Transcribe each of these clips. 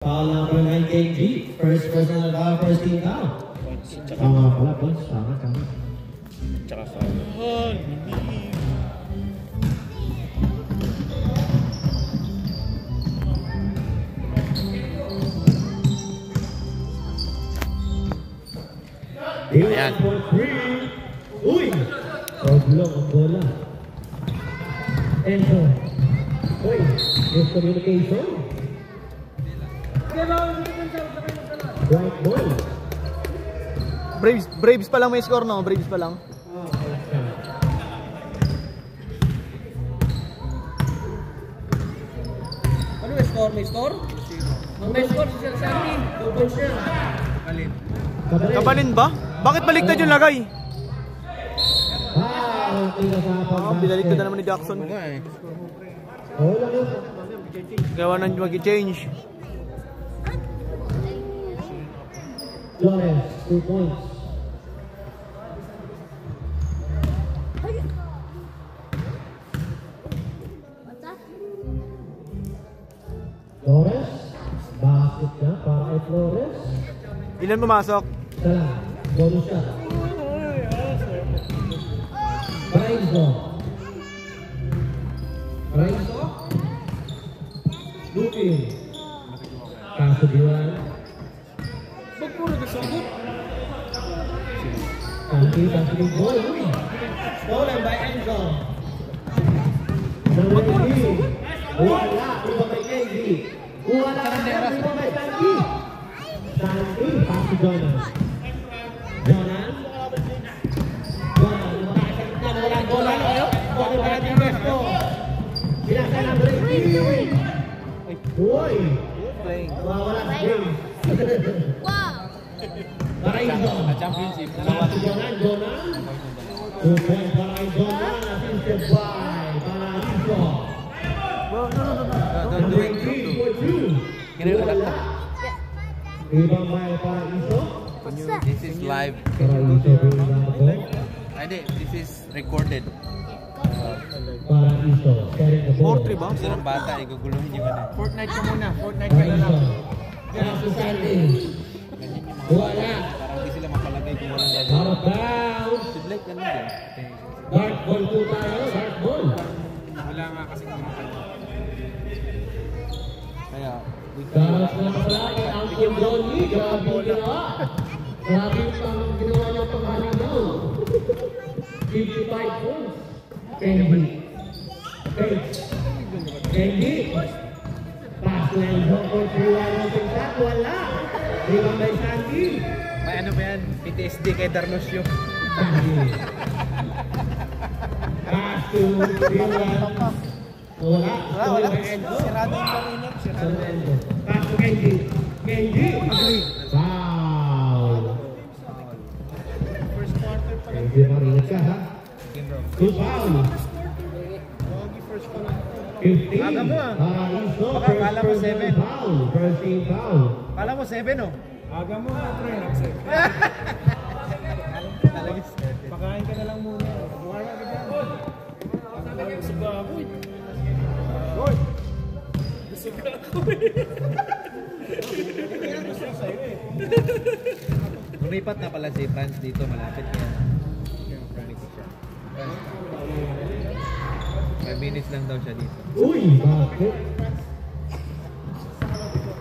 Foul number 9, KG. First personal foul, first team foul. Tama pala, boss. Tama. Tsaka foul. Ayan. Uy! Oblong ang bola. Enzo. Uy, miscommunication. Right ball. Braves pa lang may score, no? Braves pa lang. Ano may score? May score? May score si Sandy. 2 points niya. Kabalin. Kabalin ba? Bakit baliktad yung lagay? Binaliktad na naman ni Jackson. Gawa na mag-change. Flores, 2 points. Flores, basket na para kay Flores. Ilan pumasok? Isa lang, bonus shot. Paraiso. Lupin. Kaso diwan. Pagpuro ka sabot. Santi yung ball. Stolen by Enzo. Wala. Iba kay KG. Wala. Iba kay Santi. Santi. Pass to Jonan. Jonan. Walang bola. Bola para Team Westco. Sinasa ng break. Uy. Wala sa game. Wow! Paraiso. Championship. Jonan. 2 points para kay Jonan. Assisted by Paraiso. Number 3 for 2. Wala. Ibang by Paraiso. This is live. Paraiso bring down the ball. Hindi, this is recorded. Paraiso carrying the ball. 4-3 ba? Gusto ng bata, iguguluhin yung ano. Fortnite ka muna. Fortnite ka na lang. Paraiso. Santi. Wala. Parang di sila mapalagay kung walang gagawin. Out of bounds. Si Blake, ganun din. Dark ball po tayo. Dark ball. Wala nga kasi Kaya, Daras na pala kay Uncle Johnny. Grabe yung ginawa. Grabe yung ginawa niya pang-running down. 55 points. Kenji. Pass to Enzo for 3-1 ng shot. Wala. Rebound by Santi. may ano ba yan? PTSD kay Darnosio. Santi. Pass to 3-1. Wala. Sirado yung langinan. Sirado yan. Pass to Kenji. Foul. first quarter pa lang. Kenji, marinig ka ha. Two foul. First pa lang. 15. Aga mo, ah. Paraiso. Baka kala mo 7. First team foul. Kala mo 7 oh. Aga mo na, pre. Talaga Pakain ka na lang muna. Buhay ka dyan. Sabi sa baboy. Boy! Gusto ka ako Gusto ko sa'yo eh. Lumipat na pala si Franz dito, malapit niya. Lumipat siya. 5 minutes lang daw siya dito. Uy, bakit?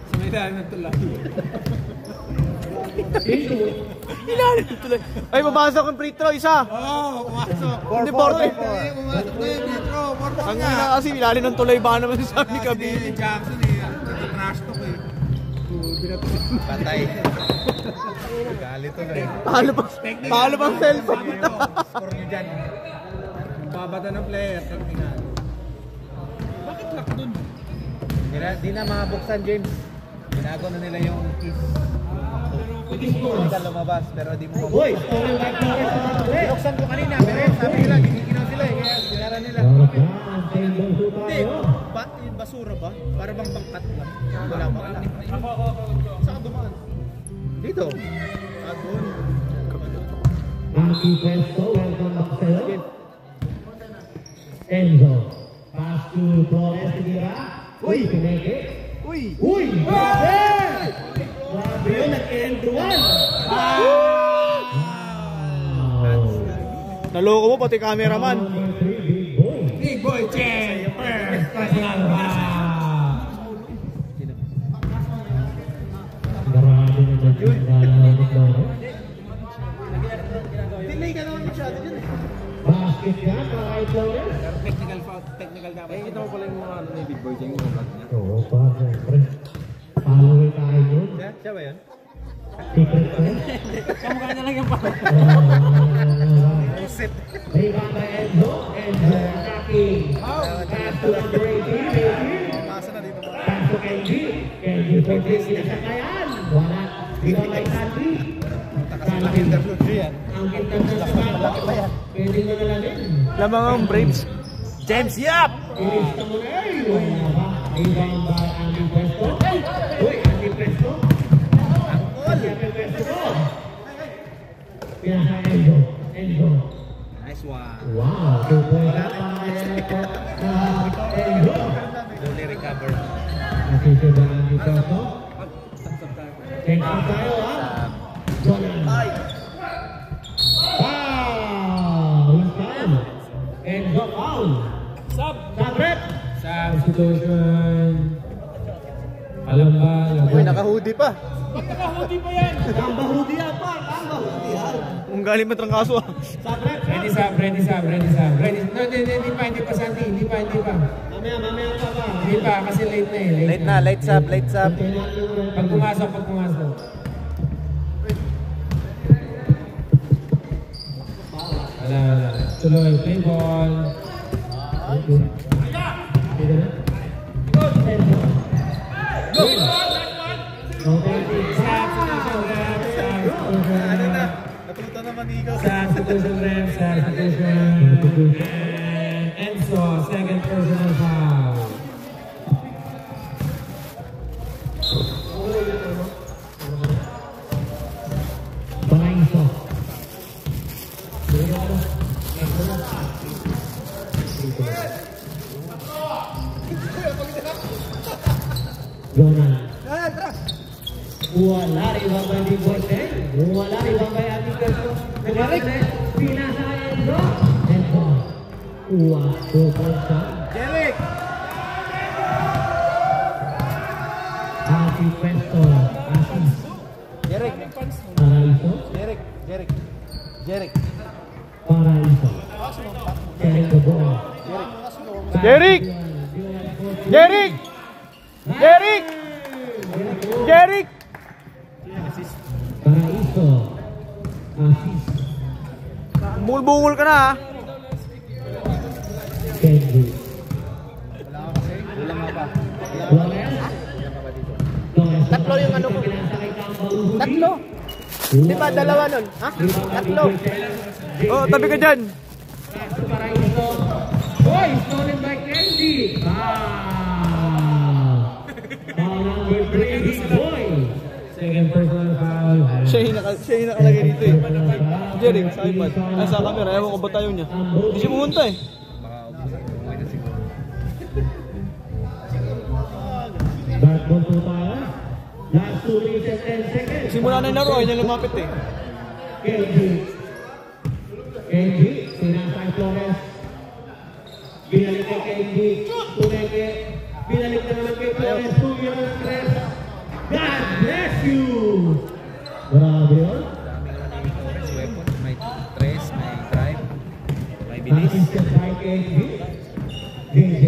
Sa may daan ng tulay. Ilalim ng tulay. Ay, mabasok ang free throw, isa. Oo, pumasok. Hindi, 4-3. Pumasok na yung metro. Ang ina kasi, ilalim ng tulay, baka naman sabi ni Kabi. Jackson eh. Nag-trash talk eh. Patay. Galit to na eh. Palo pang cellphone. Score nyo dyan. Babata ng player. Tingnan. Bakit lock dun? Di na mabuksan, James. Binago na nila yung keys. Hindi ka lumabas, pero di mo Uy, mabuksan. stolen by Flores. Binuksan ko kanina, pero sabi nila, giniginan sila eh. Kaya sinara nila. Hindi. Yung basura ba? Para bang bangkat lang. Wala pa wala. Saan dumaan? Dito. Doon. Monkey Presto, welcome back sa'yo. Enzo. Pass to Flores. Uy, pineke. Uy! Uy! Hey! Naloko mo pati cameraman. Big Boy Chen, first personal foul. Marami naman yung Delay ka naman masyado dyan eh. basket ka, mga Flores. Technical foul, technical dapat. Eh, kita mo pala yung mga ano ni Big Boy Jeng, yung vlog niya. Oo, pa, siyempre. Follower tayo yun. Siya ba yan? Secret ko. Kamukha na lang yung pa. Pusip. Rebound by Enzo. Enzo attacking. Pass to number 18. Pasa na dito. Pass to Kenji. Kenji pwede sinasakayan. Wala. Dito kay Sandy. Ang interlude yan. Ang ganda ng sabato. Pwede mo nalalin. Lamang ang Braves. James Yap! Ilista mo na eh. Wala ba? Rebound by Andy Presto. Uy, Andy Presto. Andy Presto. Pinasa Enzo. Enzo. Nice one. Wow. 2 points up by Enzo. Fully recover. Nasisi ba Andy Presto? Check out tayo ha. Jonan. Wow! Yung foul. Enzo foul. Sabret. Substitution. Alam ba? Uy, naka-hoodie pa. Tamba hoodie yan pa. Tamba hoodie yan. Kung galing matrangkaso ah. Sabret. Ready sub, ready sub, ready sub. Ready. No, hindi pa Santi, hindi pa. Mamaya pa ba? Hindi pa kasi late na eh. Late na, late sub, late sub. Pag pumasok. Wala. Tuloy, play ball. Ano na? Natuto naman ni Ikaw. Substitution ref, substitution. And Enzo, second personal foul. Paraíso. Jonan. Wala rin ba di Boysen? Wala rin ba Ati Presto? Pinasa Enzo. Enzo. 2 points up. Jeric! Ati Presto. Asis. Jeric! Paraíso. Jeric! Paraíso. Sharing the ball. Jeric! Jeric! Jeric! Jeric! Paraíso. Asis. Bungol-bungol ka na ah. Kenji. Kulang nga pa. Flores. Tatlo yung ano ko. Tatlo? Di ba dalawa nun? Ha? Tatlo. Oh, tabi ka dyan. Paraíso. Boy, stolen by Kenji. Foul number 3, Boy. Second personal foul. Siya yung nakalagay dito eh. Jeric, sa iPad. Sa camera, ewan ko ba tayo niya. Hindi siya pumunta eh. Back ball po tayo. Last 2 minutes and 10 seconds. Simula na yung laro, ay niya lumapit eh. Kenji, sinasay Flores. Binalik kay Kenji. Tumeke. Binalik na naman kay Flores. 2 minutes and 3. God bless you! Grabe yun. Dami naman ni Torres weapon. May tres, may drive, may bilis. Assisted by Kenji. JJ.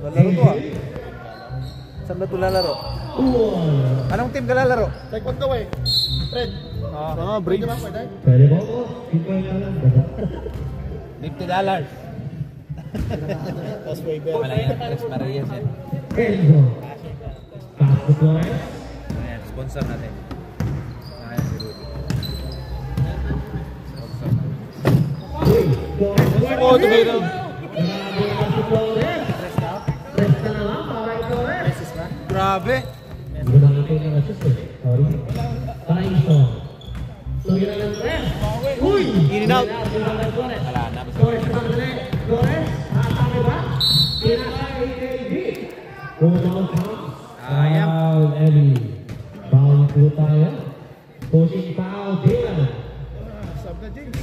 Lalaro to ah. Saan ba ito lalaro? Anong team ka lalaro? Taekwondo eh. Fred. Braves. Pwede mo po. 50 lang. $50. Tapos waiver. Wala yan. Tres Marias yan. Enzo. Pass to Flores. Ayan, sponsor natin. Ayan si Rudy. Sponsor natin. Oh, tumayo. Grabe na si Flores. Press na naman para kay Flores. Grabe. Hindi ko nakapay ng assist eh. Sorry. Paraíso. Tuloy na ng press. Uy! In and out. Wala na. Flores naman ulit. Flores, nakakami ba? Pinakay KD. Pumaw count. Foul, Eddie. Foul po tayo. Pushing foul, Dylan. Sab na James.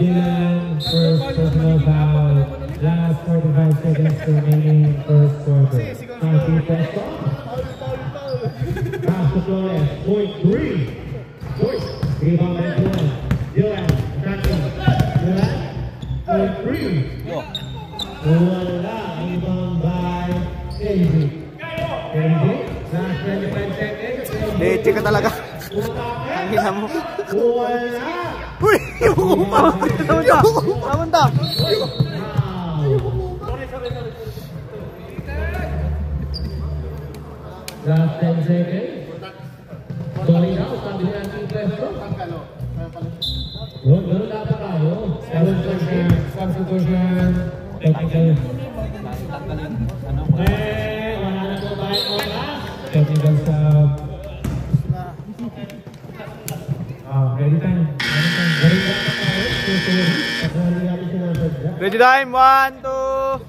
Dylan, first personal foul. Last 45 seconds remaining first quarter. Santi Pesto. Pass to Flores. Point 3. Point. Rebound by Dylan. Dylan. Attacking. Dylan. Point 3. Wala. Rebound by Kenji. Kenji. Last 25 seconds. Leche ka talaga. Ang ina mo. Wala. Uy! Yung pamunta! Last 10 seconds. Sorry na, sabi niya ang pwesto. Yun, ganun dapat tayo. Substitution. Technical. Wala na po tayong oras. Technical sub. Ready time. Ganun dapat tayo. Sorry. At wala natin sinasadya. Ready time, 1, 2.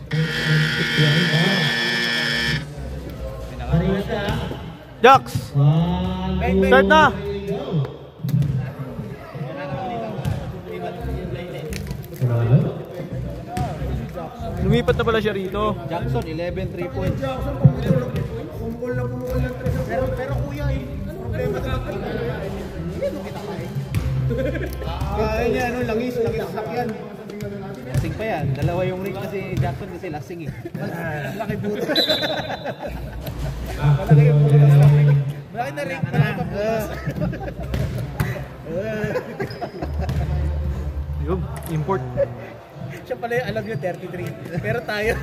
Kanina siya. Jax! Start na! Lumipat na pala siya rito. Jackson, 11 3 points. Pero kuya, problema sa kaya niya, langis sa sakyan. Lasing pa yan. Dalawa yung ring kasi Jackson kasi lasing eh. Laki buto. Malaki yung buto. Malaki na ring. Yun, import. Siya pala yung alam niyo 33. Pero tayo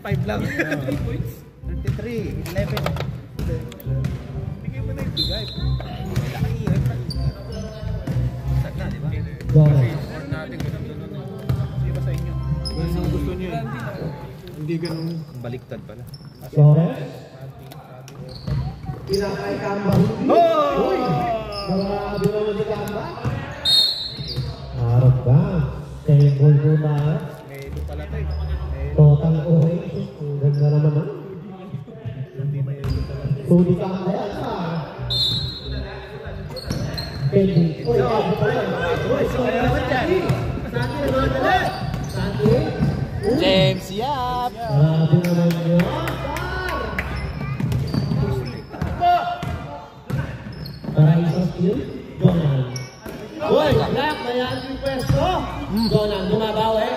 5 lang. 33, 11. Bigay mo na yung bigay. Laki yun. Start na, di ba? Support natin kung nandun. Sige ba sa inyo? Kung gusto niyo eh. Hindi ganun baliktad pala. Flores. Pinakay Kamba. Uy! Grabe naman si Kamba. Harap ba? Table po ba? Medyo pala ito eh. Total orange. Ang ganda naman ah. Sudi Kamba yan ah. Kendi. Uy, Kendi pa rin. Uy, Sudi naman dyan. Santi naman dyan. Santi. James Yap! Grabe naman yun. Para isang skill, Jonan. Uy, Black, mayaan yung pwesto. Jonan, bumabawi.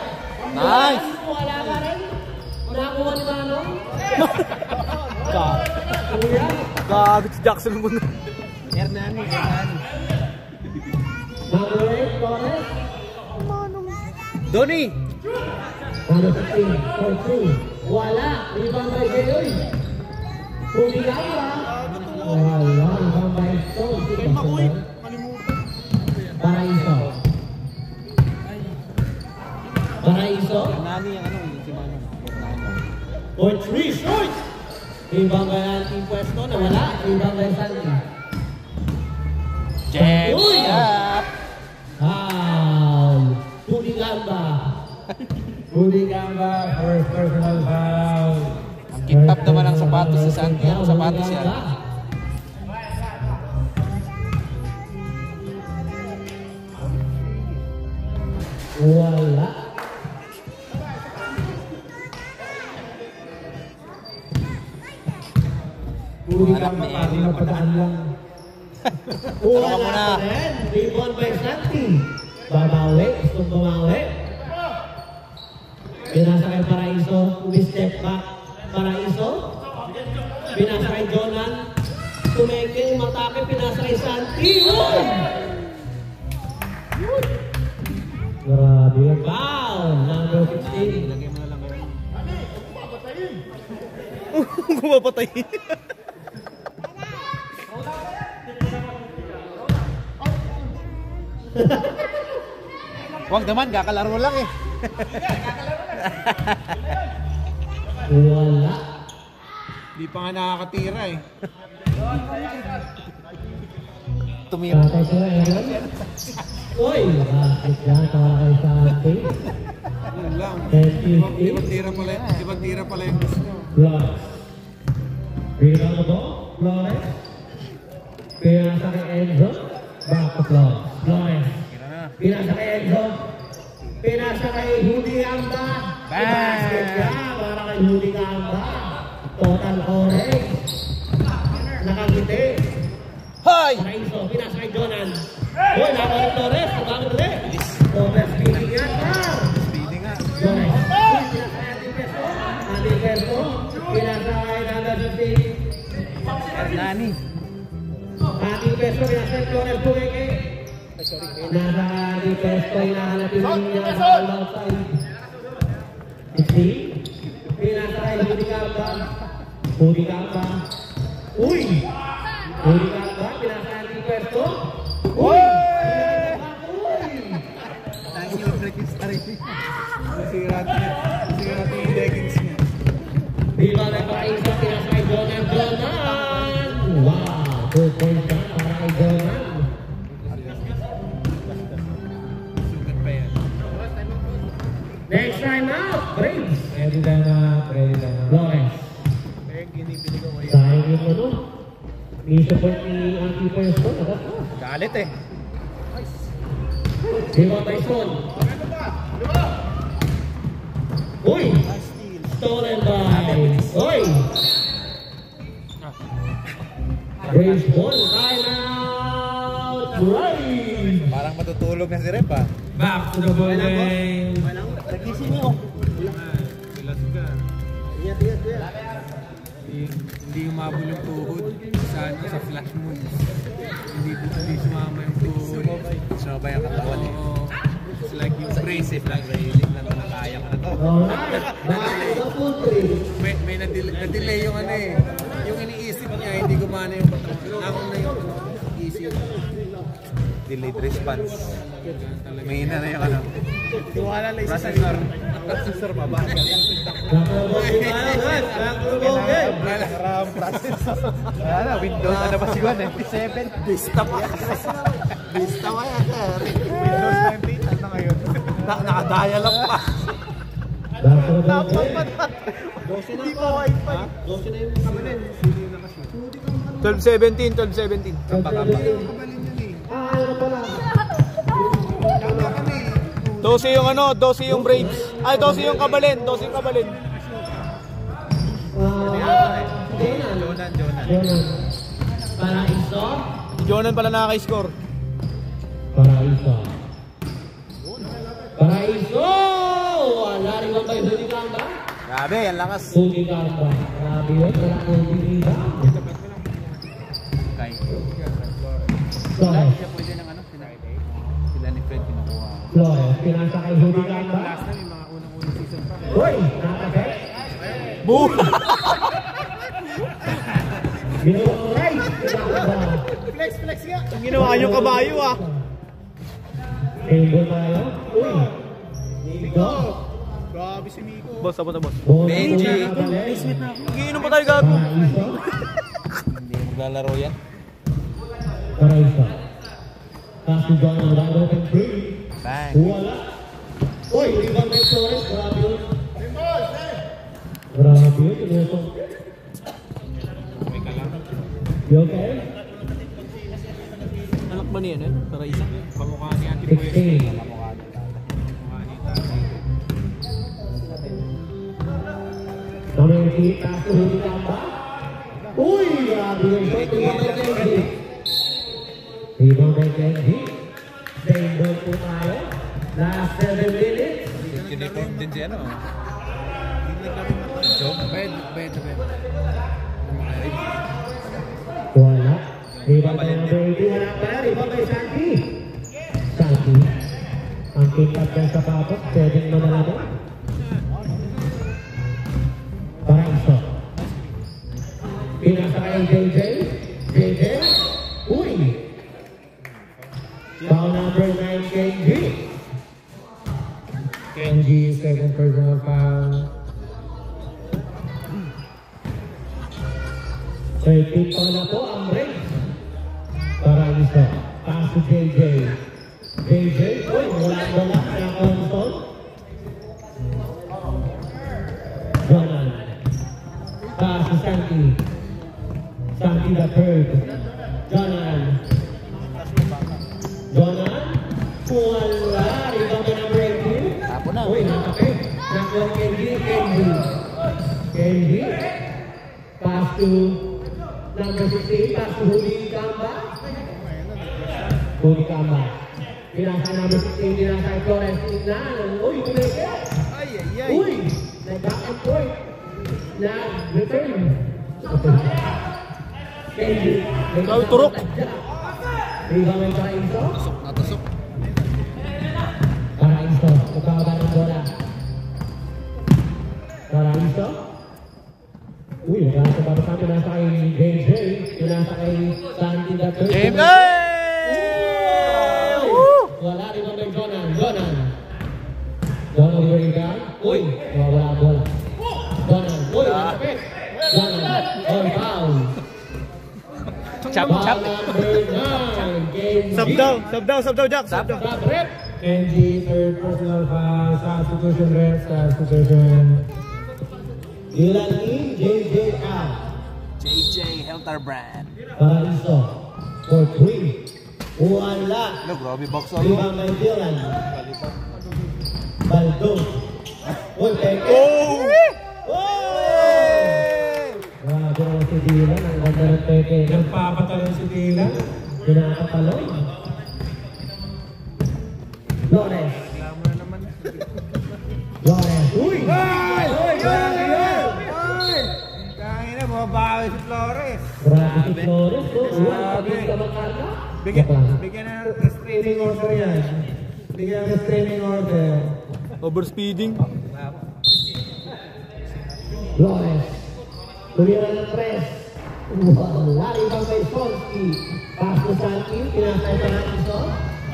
Nice! Wala ka rin. Nakuha ni Manong. Gago si Jackson muna. Hernani. Number 8, Flores. Donnie! Number 15, 4-2. Wala. Rebound by Jayoy. Pumigang ba? Wala. Rebound by Stone. Paraiso. Paraiso. Hernani yung ano, si Manong. Point 3, shoot! Rebound by Anting Pwesto na wala. Rebound by Santi. James Uy! Yap! Puligamba. Puligamba, first personal foul. Ang kitap naman ang sapatos sa Santi. Ang sapatos yan. Wala. Puligamba, parang napadaan lang. Wala mo na. pa rin. Rebound by Santi. Babawi. Gustong bumawi. Pinasa kay Paraiso. Umi-step back. Paraiso. Pinasa kay Jonan. Tumeke. Umatake. Pinasa kay Santi. Uy! Grabe. Foul. Number 16. Lagyan mo na lang kayo. Kumapatay. Huwag naman, kakalaro lang eh. Wala. Di pa nga nakakatira eh. Tumira. Patay sila Aaron. Uy! Bakit yan? Para kay Santi. Yun lang. 10-15. Ibang tira pala yung gusto. Flores. Rebound na po. Flores. Pinasa kay Enzo. Back to Flores. Flores. Pinasa kay Enzo. Gamba. Total orange. Nakangiti. Hoy! Paraiso, pinasa kay Jonan. Hoy, nakawin Torres. Nakawin ulit. Torres, speeding yan. Speeding nga. Jonas. Pinasa kay Ating Peso. Ating Peso. Pinasa kay Nandaziti. Nani. Ating Peso, pinasa kay Flores Pugeke. Nasa Ating Peso, hinahanapin niya sa outside. Isi. Pinasa kay Budicamba. Budicamba. Uy! Budicamba, pinasa kay Ating Peso. Uy! Tayo yung breakfast na rin. Sira natin yung leggings niya. Viva de Paraíso, pinasa kay Jonan. Wow! 2 points na para kay Jonan. Sugat pa yan. Next time out, Braves. Ready na. Lawrence. Eh, ginibili ko kayo. Sayang yung ano. Ni-support ni Auntie Person. Galit eh. Viva Tyson. Uy! Stolen by... Uy! Braves ball. Time out. Braves. Parang matutulog na si Rep ah. Back to the ball game. Nagising niyo. Silas ka. Hindi umabol yung tuhod sa flash moon. Hindi sumama yung tuhod. Sumabay ang katawan eh. Oo. It's like yung brace eh. Railing na nakaya ka na to. Alright. Back to the full three. May na-delay yung ano eh. Yung iniisip niya, hindi gumana yung patrol. Nakon na yung isip. Delayed response. May ina na yung ano. Tiwala lang isa sa Processor mabagal. Wala na, Windows ano ba si Juan eh? 7. Vista pa. Vista pa yan. Windows 98 ano ngayon? Nakadaya lang pa. Back to the ball game. Hindi pa wifi. 12 na yung kabalin. 12-17. Ano pala? 12 yung ano, 12 yung Braves. Ay, 12 yung Kabalin. Jonan. Jonan. Paraiso. Jonan pala nakaka-score. Paraiso. Wala rin ba kayo Budicamba? Grabe, yan lakas. Budicamba. Grabe yun. Wala kang Budicamba. Kay. Flores. Siya pwede ng ano, sila ni Fred kinukuha. Flores. Pinasa kay Budicamba. Last na yung mga unang-unang season pa. Uy! Nakakasek. Boom! Ginawang right. Flex nga. Ang ginawa yung kabayo ah. Table tayo. Uy! Nico. Grabe si Miko. Boss, tapos na boss. Benji. Giinom pa tayo gago. Paraiso. Hindi maglalaro yan. Paraiso. Kasi John without open free. Bang. Wala. Uy! Ibang may Flores. Grabe yun. Grabe yun. Tinusok. You okay? Anak ba niyan eh? Para isa. Pamukha ni Ate Pues. 16. Pamukha ni Tati. Namenti. Taso Budicamba. Uy! Grabe yun. Ibang may Kenji. Same ball po tayo. Last 7 minutes. Uniform din siya, no? Pwede. Wala. Ibang may Brady. Wala pa rin. Ibang may Santi. Santi. Ang kikat ng sapatos. Pwedeng manala mo. Paraiso. Pinasa kay JJ. Uy! Foul number 9, Kenji. Kenji, second personal foul. 13 pa na po ang break. Paraiso. Pass to JJ. Uy, wala na console. Jonan. Pass to Santi. Santi the third. Jonan. Wala. Rebound na ng break. Tapo na. Uy, nakapit. Nakuha Kenji. Kenji. Pass to number 16. Pass to Hudi Kamba. Hudi Kamba. Pinasa number 16. Pinasa Flores. Tignan. Uy, kumeke. Uy, nag-back and forth. Na-return. Kenji. Turok. Rebound ng Paraiso. Natusok. Paraiso. Pagkakaba ng bola. Paraiso. Uy, nasa babasa. Pinasa kay JJ. Pinasa kay Sandy Dato. James! Wala rin ang may Jonan. Jonan. Jonan Uriga. Uy, wala ang bola. Jonan. Uy, masakit. Jonan. On foul. Chap, chap. Sub Sub daw, Jack. Kenji, third personal foul, substitution ref, substitution. Ilan in JJ out. JJ Helterbrand. Paraiso. For 3. Wala. Ano, grabe box Rebound by Dylan. Baldo. Uy, peke. Grabe naman si Dylan, ang ganda ng peke. Nagpapatalon si Dylan. Pinakatalon. Flores. Flores. Uy! Kaya na, mababawi si Flores. Grabe si Flores. Uwan, pagin ka magkarga. Bigyan na ng restraining order yan. Bigyan ng restraining order. Overspeeding. Flores. Tumira ng press. Wala rin bang may Solski. Pass to Santi. Pinasay Paraiso.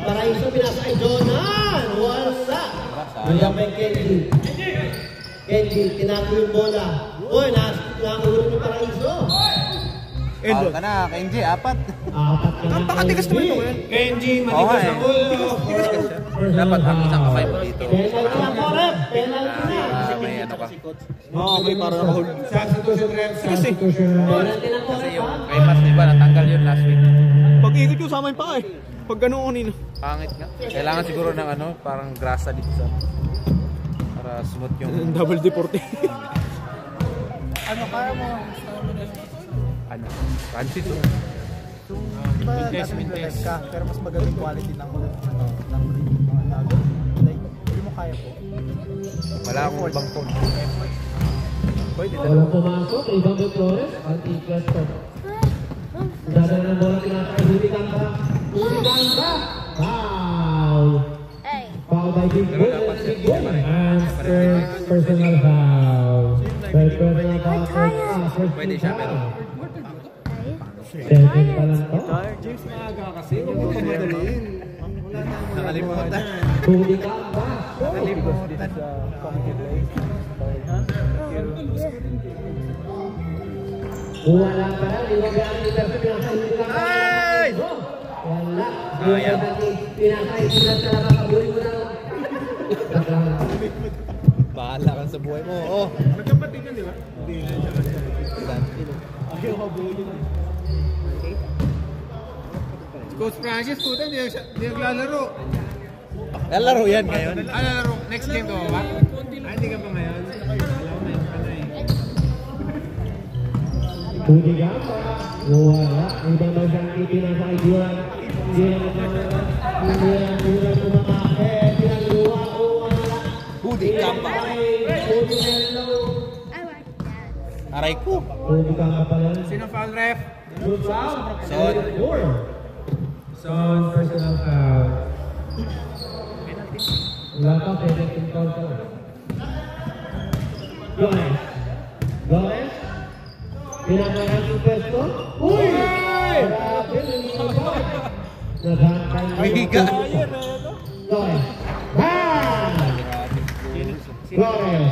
Paraiso pinasay Jonan. Wala. Bigyan may Kenji. Kenji, tinago yung bola. Uy, nakahulog yung Paraiso. Foul ka na, Kenji, 4. Apat ka na. Napakatigas naman ito, eh. Kenji, matigas na ulo. Dapat ang isang kamay mo dito. Penalty na po, rep. Penalty na. May ano ka. Okay, para nakahul. Substitution ref, substitution. Penalty na po, Kasi rep. yung kay Mas, di ba, natanggal yun last week. Pag-ikot ko sa amin pa eh. Pag gano'n kanina. Pangit nga. Kailangan siguro ng ano, parang grasa dito sa para smooth yung Double deporte. ano Francis. Diba nag-live ka, pero mas magandang quality ng mga lago. Like, hindi mo kaya po. Wala akong ibang phone. Pwede na. Walang pumasok. Ibang may Flores. Anti-clutch. Dada ng bola pinasay. Huli Kamba. Huli Kamba. Foul. Hey. Foul by Big Boy. Big Boy. And third personal foul. Third personal foul. Pwede siya, pero Second pa lang to. nakalimutan. Huli Kamba. Nakalimutan. Wala pa lang. Ibang ang intercept. Pinasay. Huli Kamba. Ay! Wala. Sayang. Pinasay. Pinasay. Pinasay. Mo na. Bahala ka sa buhay mo. Oh. Magkapatid yan, di ba? Hindi. Ayaw ka buhay yun. Coach Francis, puta, hindi naglalaro. Lalaro yan ngayon. Lalaro. Next game ka ba? Hindi ka pa ngayon. Huli Kamba. Wala. Ibang bagang ipinasay. Dylan. Dylan tumatake. Pinagluwa. Wala. Hudi Kamba. Huli Hello. I like that. Aray ko. Huli Kamba pa lang. Sino foul ref? Good foul. Son. Son, personal foul. Wala pa, penalty foul ka. Gomez. Gomez. Pinangarang yung pwesto. Uy! Grabe, nangyayabot. Nagantay na yung Higa. pwesto. Gomez. Bang! Gomez.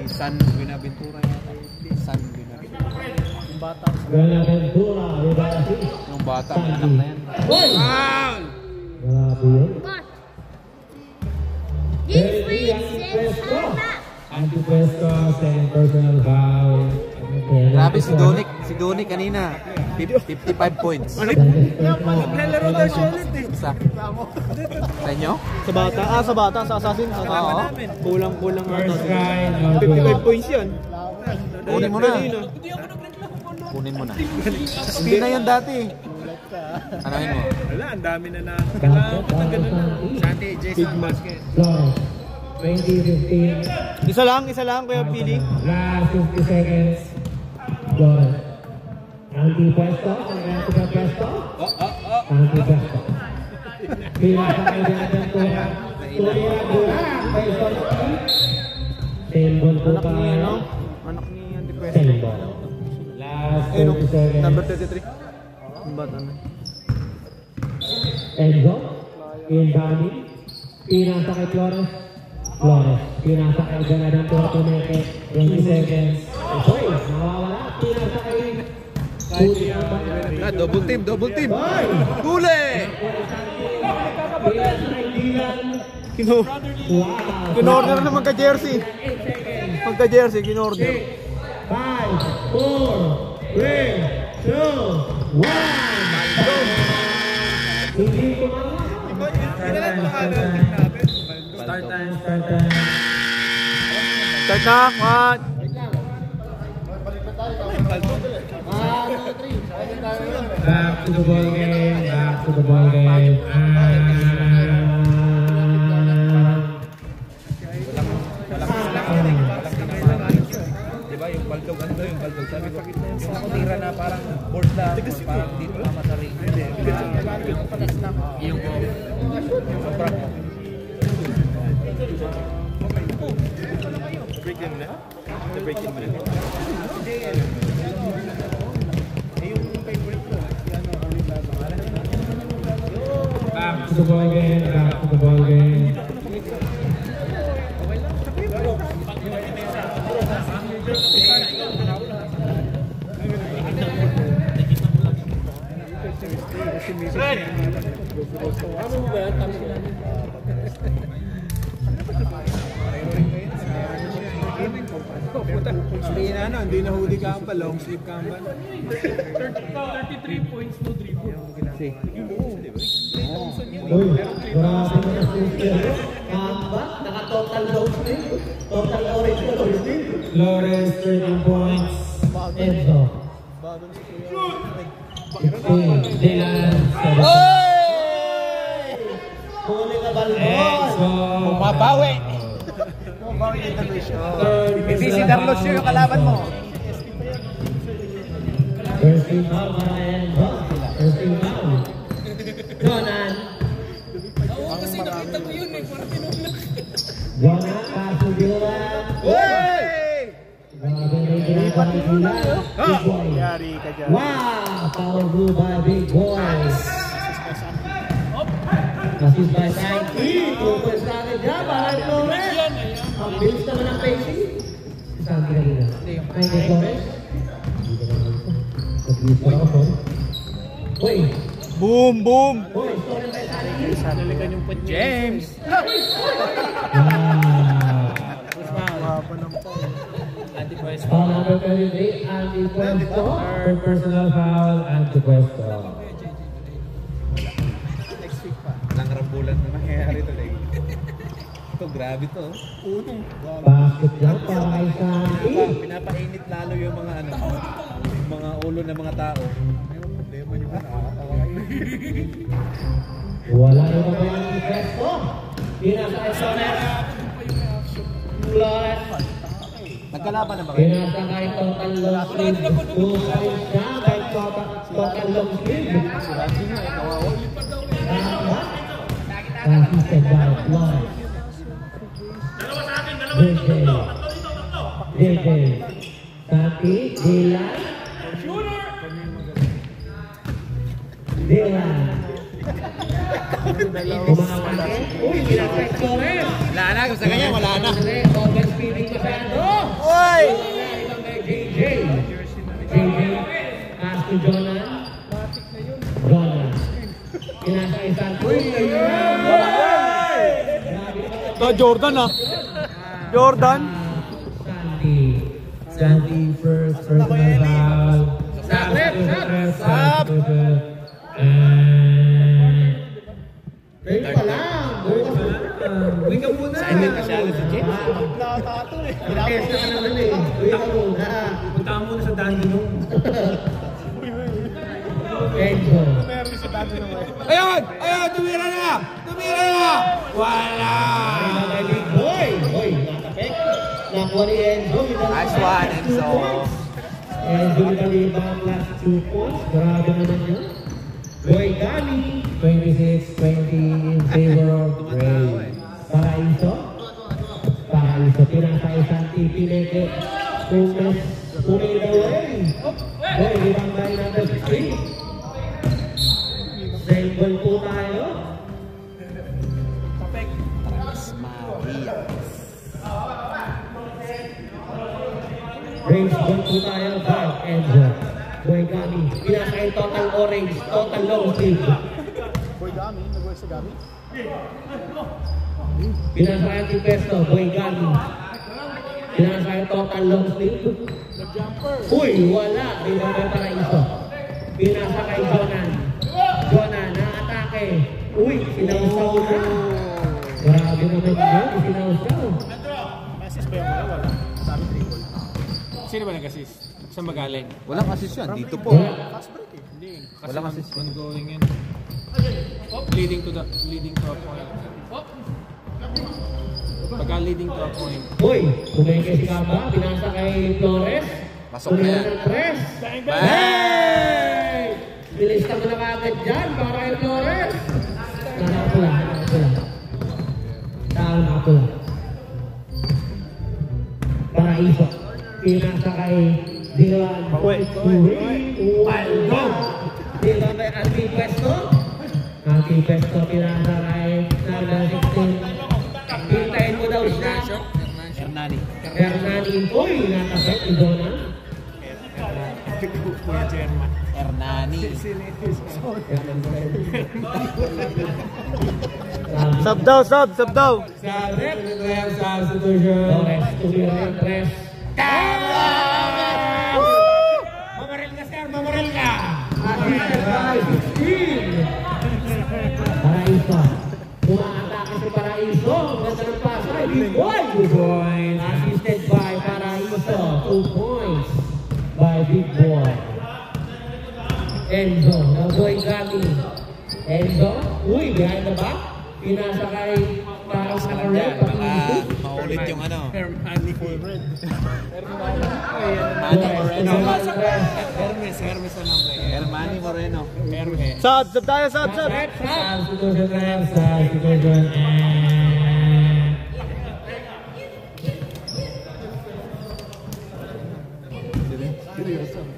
San Buenaventura yata. San Buenaventura. Yung bata. Buenaventura. Ribasi. Yung bata, may anak na yan. Uy! Foul! Grabe yun. What? Very This young week, pwesto. Anti-Puesto, second personal foul. Grabe Sabi si Donic kanina, 55 points. Naglalaro daw siya ulit eh. Sa inyo? Sa bata, sa assassin. Oo. Kulang ata. First try, no 55 good. points yan. Kunin mo na. Kunin mo na. Hindi na yan dati. Anahin mo. Wala, ang dami na na. Santi, Jason Basket. Flores, 20-15. Isa lang kuya Pili. Last 50 seconds. Flores. Anti-puesto. Anti-puesto. Anti-puesto. Pinasakay din ang Tura. Tembol po Anak pa. ni ano? Anak ni Antipuesto. Tembol. Last 30 seconds. Number 33. Ang bata na. Enzo. Inbounding. Pinasa kay Flores. Pinasa kay Ganadang Tura Tumeke. 20 seconds. Hoy, nawawala. Pinasa kay Double team. Huli! Kinorder na magka-jersey. Kinorder. 5, 4, 3, 2, 1. Hindi Start time. Start na. What? Back to the ball game. Diba yung baldog sabi ko, yung nakutira na parang board lang, parang dito lang matari. Yung sobra. Break din na? Break din mo na? Back to the ball game. Hindi na huli ka pa, long sleeve ka pa. 33 points, no 3 points. Uy, grabe na sister. Naka-total loss din. Total orange na loss din. Flores, 13 points. Enzo. 15. Dylan, 7. Huli ka balbon. Enzo. Mabawi! Hindi si Carlos yung kalaban mo. First team foul para Enzo. First team foul. Jonan. Kasi nakita ko yun eh, parang tinulak. Jonan, paso Dylan. Grabe na yung ginagawa ni Dylan. Big boy. Yari ka dyan. Wow! Power blue by Big Boys. Assist by Saiki. Pupwes natin dyan. Parang Flores. Ang bilis naman ang pacing. Saan kinagina? Ay, kay Flores. Dito naman ito. Nag-lead pa ako. Uy! Boom! Uy, stolen by Saiki. Nalikan yung put James. Foul number 33, Antipuesto. Third personal foul, Antipuesto. Walang rambulan na mangyayari tuloy. Ito, grabe to. Basket jump para kay Saiki. Pinapainit lalo yung mga ano, yung mga ulo ng mga tao. Ayun, problema nyo ba? Nakakatawa kayo. Wala yung mga Antipuesto. Pinasa kay Soner. Flores. Nagkalaban na ba kayo? Pinasa kay total long sleeve. 2 points siya kay total long sleeve. Assisted by Flores. JJ. Saiki. Dylan. Kumakain. Uy, pinasa kay Flores. Wala na, gusto ganyan, wala na. Open speeding ko sa ano. Oy! JJ. Pass to Jonan. Pinasa kay Santos. Jordan ah. Jordan. Santi. Santi first personal foul. Stop. Kayo pa lang. Uwi ka muna. Sa inyo masyado si James. Nakatato eh. Pinapos ka naman eh. Uwi ka muna. Punta ka muna sa Dandenong. Enzo. Meron sa Dandenong eh. Ayun! Ayun! Tumira na! Tumira na! Wala! Boy! Boy! Nakapek. Nakuha ni Enzo. Nice one, Enzo. Enzo Vitalibang last 2 points. Grabe naman yun. Boy Gami. 26-20 in favor of Ray. Paraiso. Pinasay Santi Pineke. Pumes. Pumil away. Boy, ibang by number 3. Sembol po tayo. Range ball po tayo. By Enzo. Boy Gami. Pinasay total orange. Total long sleeve. Boy Gami, nag-work sa Gami. Pinasay ating pesto. Boy Gami. Pinasay total long sleeve. Uy, wala. Pinasay Paraiso. Pinasa kay Jonan. Jonan, na-atake. Uy, sinausaw na. Grabe naman yun. Sinausaw. Assist ba yung wala? Wala. Sabi triple. Sino ba nag-assist? Saan magaling? Walang assist yan. Dito po. Fast break eh. Hindi. Kasi Walang assist. ongoing yun. Leading to a point. Pagka leading to a point. Uy, kumenge si Kaba. Pinasa kay Flores. Pasok na yan. Ng press. Bang! Bilis ka mo na kagad dyan para kay Flores. Nakapula. Nakapula. Paraiso. Pinasa kay Dylan. Waldo. Dylan may anting pwesto. Anting pwesto pinasa kay number 16. Hintayin mo daw siya. Hernani. Hernani. Uy, nakapit. Idona. Kuya German. Hernani. Sub daw. Sa rep. Substitution. Flores. Tumira yung press. Mamaril ka, sir! Mamaril ka! Paraiso. Umaatake si Paraiso. Ganda ng pass. Ay, big boy! Good point. Assisted by Paraiso. 2 points by Big Boy. Enzo. Now Boy Gami. Enzo. Uy, behind the back. Pinasa kay parang sa red. Baka maulit yung ano. Hernani. Hermes ang number. Hermani Moreno. Hermes. Sub tayo, sub. Substitution rep. Substitution.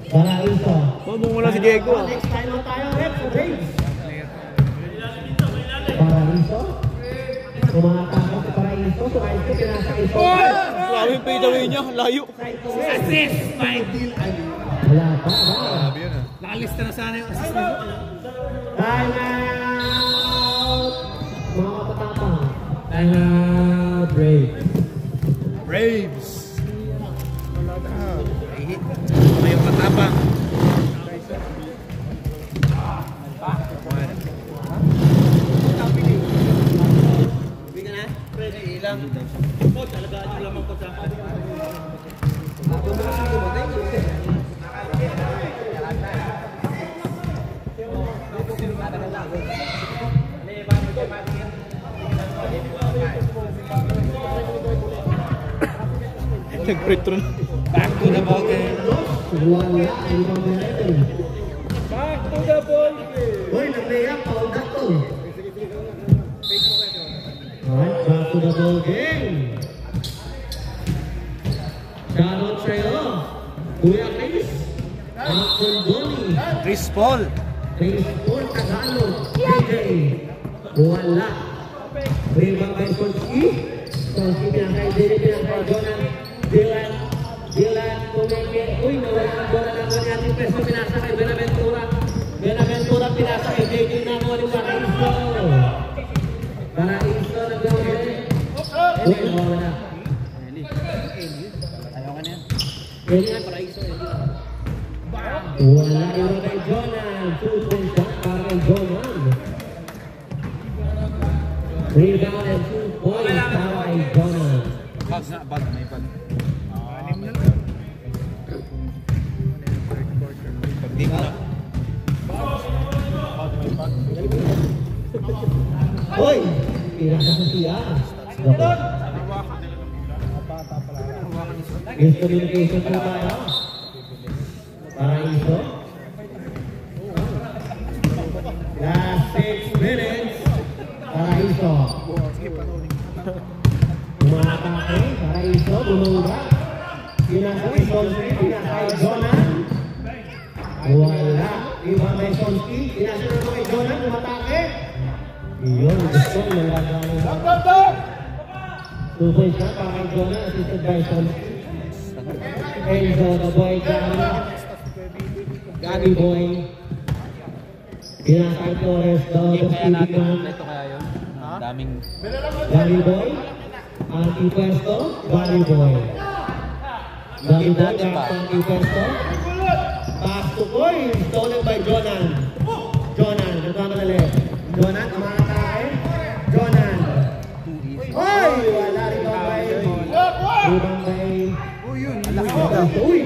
Paraiso. Mamong muna si Diego. Next time na tayo, rep, sa Braves. Paraiso. Umatake si Paraiso. Paraiso, pinasa kay Soto. Grabe yung fadeaway niya. Layo. Assist by Dil Ali. Wala pa. Grabe yun ah. Nakalista na sana yung assist mo. Time out! Mga kapatapang. Time out, Braves. Braves. May yung matapang. Nag-retro na. Back to the ball game. Wala. Ibang meron. Back to the ball. Uy, nag-layup. Foul na to. Alright, back to the ball game. Shoutout sa'yo. Kuya Chris. Anton Donnie. Chris Paul. Chris Paul Tagalog. DJ. Wala. Rebound by Solski. Solski pinakay Dili, pinakay Jonan. Dylan tumeke. Uy, nawala ng bola ng mga ating peso. Pinasa kay Benaventura. Benaventura pinasa kay JJ Namo ni Paraiso. Paraiso nag-gawin. Uy, nawala. Ayaw ka niyan. ganyan. Wala yung kay Jonan. 2 points shot para kay Jonan. Rebound and 2 points para kay Jonan. Bag na, bag. May bag. Pag di mo na. Hoy! Pinasa sa siya. Miscommunication po tayo. Paraiso. Last 6 minutes. Paraiso. Umatake. Paraiso. Bumungga. Pinasa kay Sonski. Pinasa kay Jonan. Wala. Iba kay Sonski. Pinasa na kay Jonan. Umatake. Iyon. Gusto. Nalagay. 2 points na para kay Jonan. Assisted by Sonski. Enzo, the boy, Gabby boy. Pinasay Torres, the Kaya natin speedy ito kaya yun. Daming... Gabby boy. Anti-Puesto, Gabby boy. Gabby boy, anti-Puesto. Pass to boy, stolen by Jonan. Jonan, nagmamadali. Jonan, umakakay. Jonan. Oy! Wala rin ba by... Ribang by... Uy!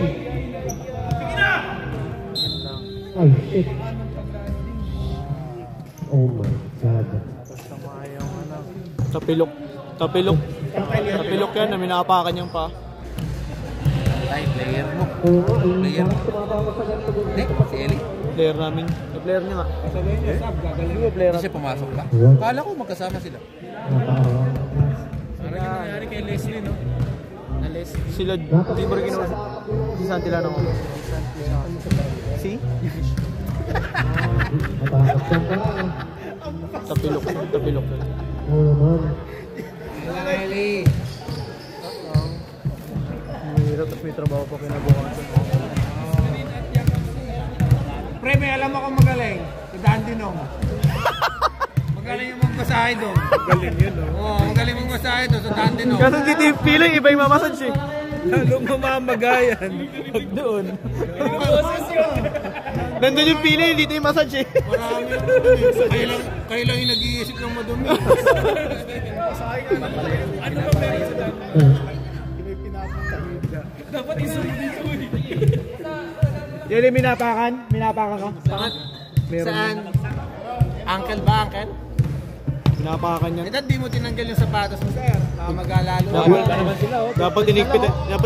Oh shit. Oh my God. Tapilok. Tapilok. Tapilok yan, naminapakan niyang pa. Ay, player mo. Oo, Player mo. Hindi, si Eli. Player namin. Yung player niya nga. Hindi siya pumasok pa. Kala ko magkasama sila. Parang yung nangyari kay Leslie, no? Na Leslie. Sila, di mo rin ginawa si Santillano ko. Si? Napakasyan ka. Tapilok. Tapilok. Oo naman. Eli. Mahirap, tapos may trabaho pa kinabukasan. Pre, may alam akong magaling. Si Dan Dinong. Magaling yung magmasahe doon. Galing yun, no? Oo, magaling magmasahe doon sa Dan Dinong. Kaso dito yung feeling, iba yung mamasage eh. Lalong mamamagayan. Huwag doon. Nandun yung feeling, dito yung massage eh. Marami yung kayo lang yung nag-iisip ng madumi. Ano ba meron sa Dan? Dapat isunod dito eh. Yan yung minapakan? Minapakan ka? Bakit? Meron. Saan? Uncle ba, uncle? Minapakan niya. Eh, di mo tinanggal yung sapatos mo, sir. Baka mag-alalo. Dapat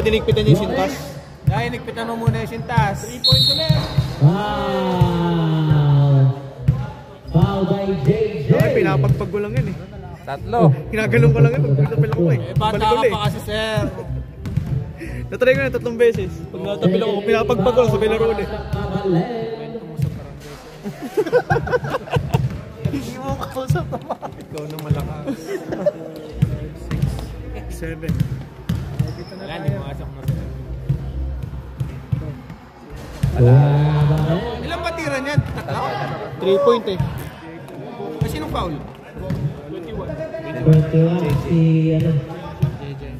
dinikpitan niya yung sintas. Dahil nigpitan mo muna yung sintas. 3 points ulit. Wow! Foul by JJ. Ay, pinapagpag ko lang yun eh. Tatlo. Kinagalong ko lang yun. Pagpapil ako eh. Eh, bata Balik ka ulit. pa kasi, sir. Natry ko na 3 beses. Pag natapil ako, pinapagpag ko lang sa laro ulit. Hindi mo kausap naman. Ikaw na malakas. 7. Wala, hindi mo asok na, sir. Ilang patira niyan? Tatlo? 3 point eh. Sinong foul? 21 si ano?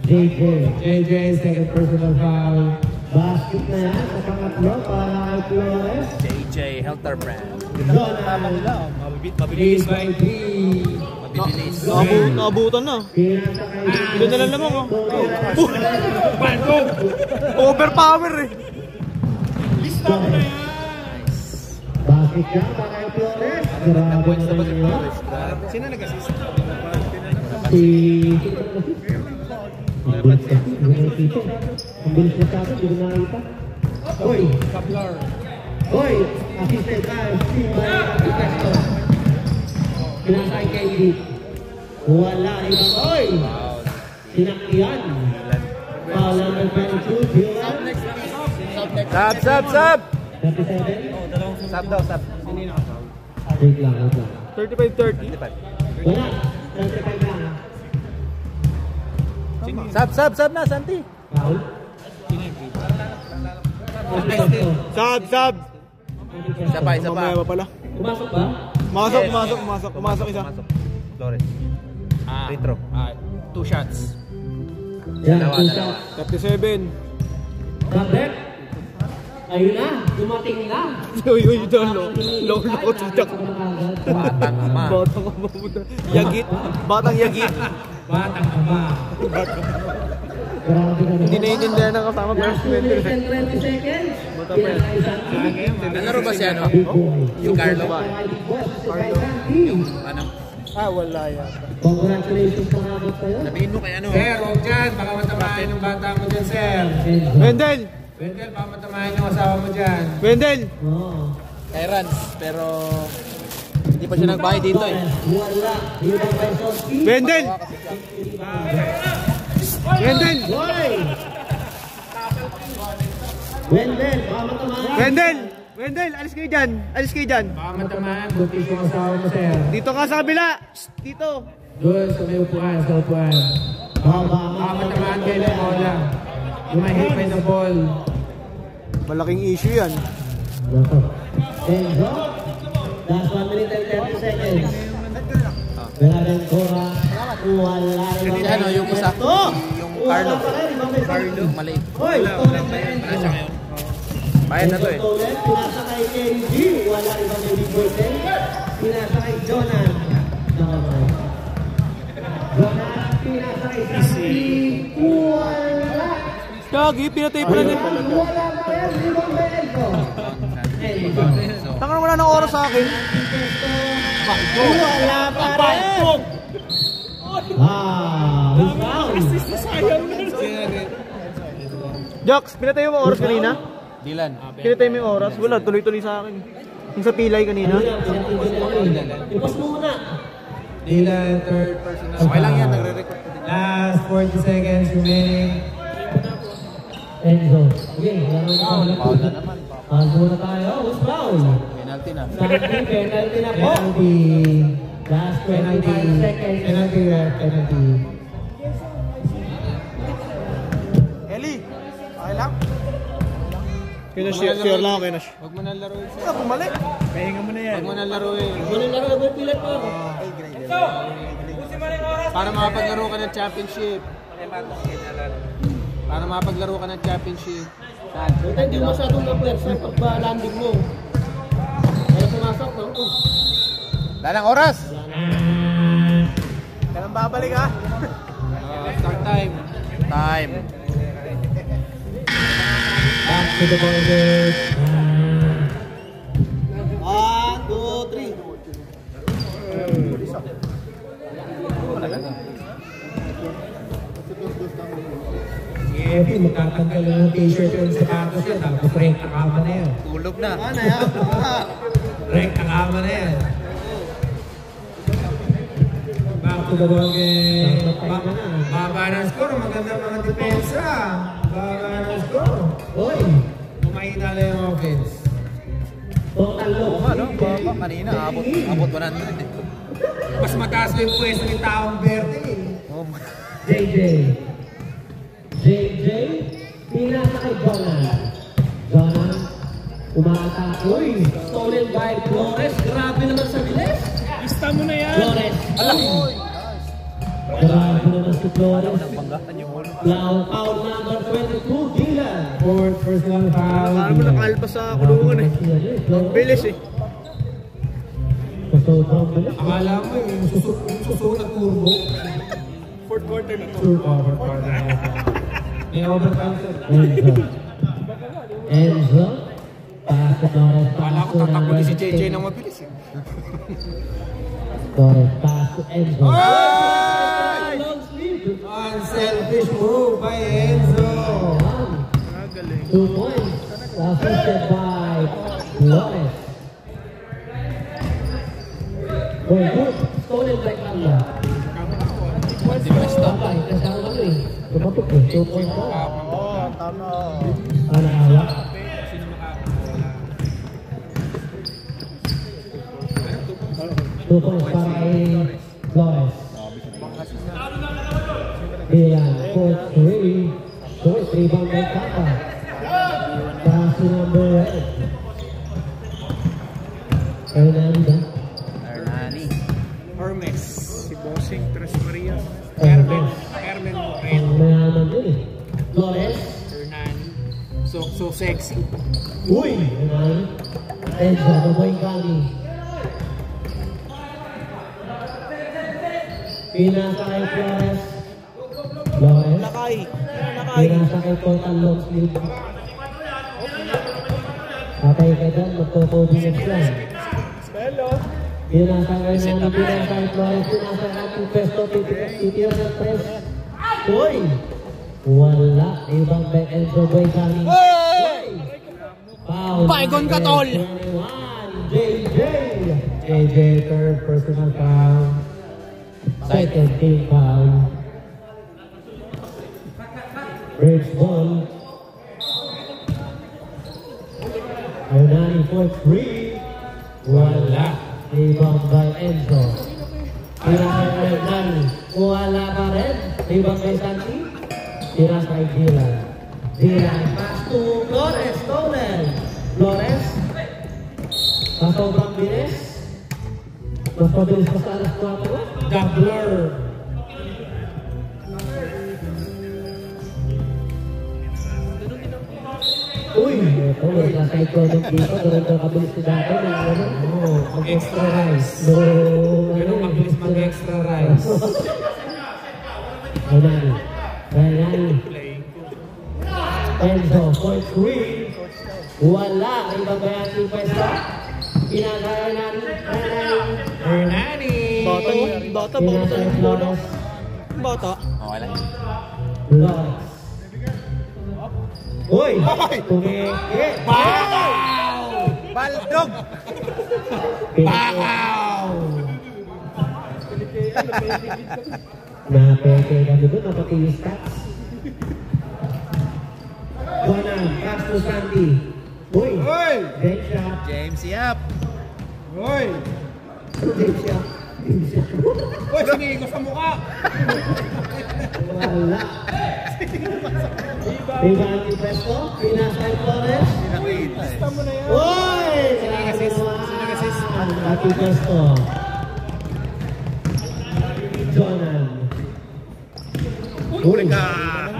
JJ, second personal foul. Basket na yan sa pangatlo para kay Flores. JJ Helterbrand. Jonan. Mabilis ba? Mabibilis. Naabutan na. Pinasa kay Doon na lang naman oh. Overpower eh. Basket siya para kay Flores. Grabe naman yun. Sino nag-assist? Si... Ang bilis na sa akin, hindi ko nakita. Hoy! Hoy! Assisted ka, Steve Picasso. Pinasay kay Edith. Wala iba. Hoy! Sinakyan. Foul number 22, Dylan. Sab! 37. Sab daw, sab. Wait lang. 35-30. Wala. 35 lang. Sab na, Santi. Foul? Sab! Isa pa. Mamaya pa pala. Pumasok ba? Pumasok isa. Flores. Retro. 2 shots. Yan, Dalawa. 37. Sabek. Ayun na, dumating na. Uy, doon, loko tutak. Batang ama. Batang ama. Yagit. Batang yagit. Batang ama. Hindi naiintindihan ng kasama first minute. 20 seconds. Nalaro ba siya, no? Yung Carlo ba? Ano? Ah, wala yan. Congratulations mga abot kayo. Sabihin mo kay ano? Sir, huwag dyan. Baka matamahin yung bata mo dyan, sir. Wendell! Wendell, baka matamahin yung asawa mo dyan. Wendell! Oo. Kay Rans, pero hindi pa siya nagbayad dito eh. Wala. Ibang pesos. Wendell! Wendell! Hoy! Wendell, baka matamahan. Wendell! Wendell, alis kayo dyan. Alis kayo dyan. Baka matamahin. Buntis yung asawa mo, sir. Dito ka sa kabila. Dito. Doon, sa may upuan, sa upuan. Baka matamahan kayo ng bola. Lumahipay ng ball. Malaking issue yan. Enzo, last 1 minute and 30 seconds. Wala rin Cora. Wala rin Si ano, yung isa? Yung Carlo. Carlo, maliit. Hoy, Stolen by Enzo. Bayad na to eh. Stolen, pinasa kay KG. Wala rin bang may big boy din? Pinasa kay Jonan. Jonan, pinasa kay Santi. Wala. Gagi, pinatay pa na din. Wala ba yan? Libang by Enzo. Enzo. Tangan wala ng oras sa akin. Wala pa rin. Foul. Jax, pinatay mo oras kanina? Dylan. Pinatay mo yung oras? Wala, tuloy-tuloy sa akin. Yung sa pilay kanina? Ipos mo muna. Dylan, third person. Okay lang yan, nagre-record ko din. Last 40 seconds remaining. Enzo. Okay, Foul na naman. foul muna tayo. Who's foul? Penalty na. Penalty na po. Last 25 seconds. Penalty, penalty. Eli, okay lang? Share lang ako, Kinash. Huwag mo na laruin. Ah, bumalik. Pahinga mo na yan. Huwag mo na laruin. Muna laro na ba yung pilat mo? Para makapaglaro ka ng championship. Para makapaglaro ka ng championship. Buta hindi masyadong na-pwersa pag landing mo. Kaya pumasok, no? Dalang oras! Kailan babalik ha? Start time. Time. Back to the borders. 1, 2, 3. Sige, magtatanggal na ng t-shirt yung sapatos yan. Tapos rank ang kama na yan. Tulog na. Ano yan? Rank ang kama na yan. Back to the ball game. Baba ng score. Maganda mga depensa. Baba ng score. Hoy! Kumahina lang yung offense. Total loss. Ano? Baba kanina. Abot 100 eh. Mas mataas na yung pwesto ni Taong Verde eh. Oh, JJ. JJ, pinasa kay Jonan. Jonan, umaatake. Uy, stolen by Flores. Grabe naman sa bilis. Lista mo na yan. Flores. alam! Grabe naman si Flores. Banggaan yung ulo. Foul number 22, Dylan. Fourth personal foul. Paano mo nakalpas sa kulungan eh? Ang bilis eh. Sobrang bilis. Akala mo yung susunod na turbo. Fourth quarter na to. Fourth quarter. May overtime sir. Enzo. Pass to Torres. Akala ko tatakbo din si JJ nang mabilis eh. Torres, pass to Enzo. Unselfish move by Enzo. 2 points. Assisted by Flores. Oh, good. Stolen by Carlo. Hindi mo stop. Ay, kasama kami eh. Tumatok eh. 2 points po. Oo, tama. Ano awa? Two points para kay Flores. Ayan, 4-3. Flores, rebound by Kaka. Pass to number 8. Hernanda. Hernani. Hermes. Si Bossing, Tres Maria. Hermes. Hermen Ang mayaman din eh. Flores. Hernani. So sexy. Uy! Enzo, Baboy Kami. Pinasa kay Flores. Flores. Nakay. Pinasa kay Total long sleeve. Patay ka dyan, magko-coordinate yan. Pinasa kay Nani, pinasa kay Flores, pinasa kay Pesto, titira ng press. Uy! Wala. Ibang by Enzo Boy Kami. Foul. Baygon ka, tol! 21, JJ. JJ, third personal foul. Second team foul. Breaks ball. Hernani for 3. Wala. Rebound by Enzo. Tira kay Hernani. Wala pa rin. Rebound by Santi. Tira kay Dylan. Dylan pass to Flores. Stolen. Flores. Sa sobrang bilis. Mas mabilis pa sa alas 4. Gabler. Uy! Ito, nasa iconic dito. Ganun ka kabilis na dati. Mag-extra rice. Ganun kabilis mag-extra rice. Hernani. Hernani. Enzo, for 3. Wala. Ibang bayan yung pwesto. Pinagaya namin. Hernani. Bata. Flores. Bata. Okay lang. Flores. Uy! Tumeke! Baldog! Wow! Napeke kami doon, napati yung stats. Conan, pass to Sandy. Uy! Great shot. James Yap! Great shot. Uy, sinigin ko sa mukha! Wala. Diba ang Pesto? Pinasay Flores? Basta mo na yan! Uy! Sinagasist! Ati Pesto. Jonan. Huli ka!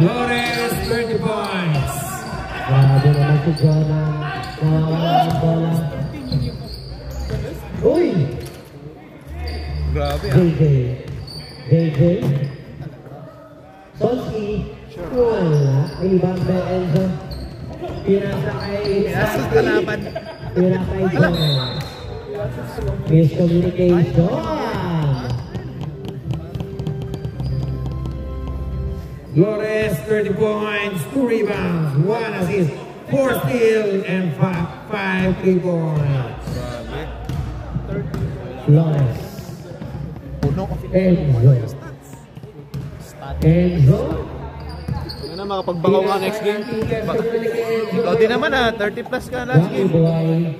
Flores, 30 points. Grabe naman si Jonan. Nawawala ang bola. Uy! Grabe JJ. Solski. Wala. Ibang by Enzo. Pinasa kay Pinasas na laban. Pinasa kay Jonan. Miscommunication. Flores, 30 points, 2 rebounds, 1 assist, 4 steals, and 5 3 points. Flores. Puno. Enzo. Ano na, makapagbangaw ka next game. Ikaw din naman 30 plus ka last Lucky game. boy.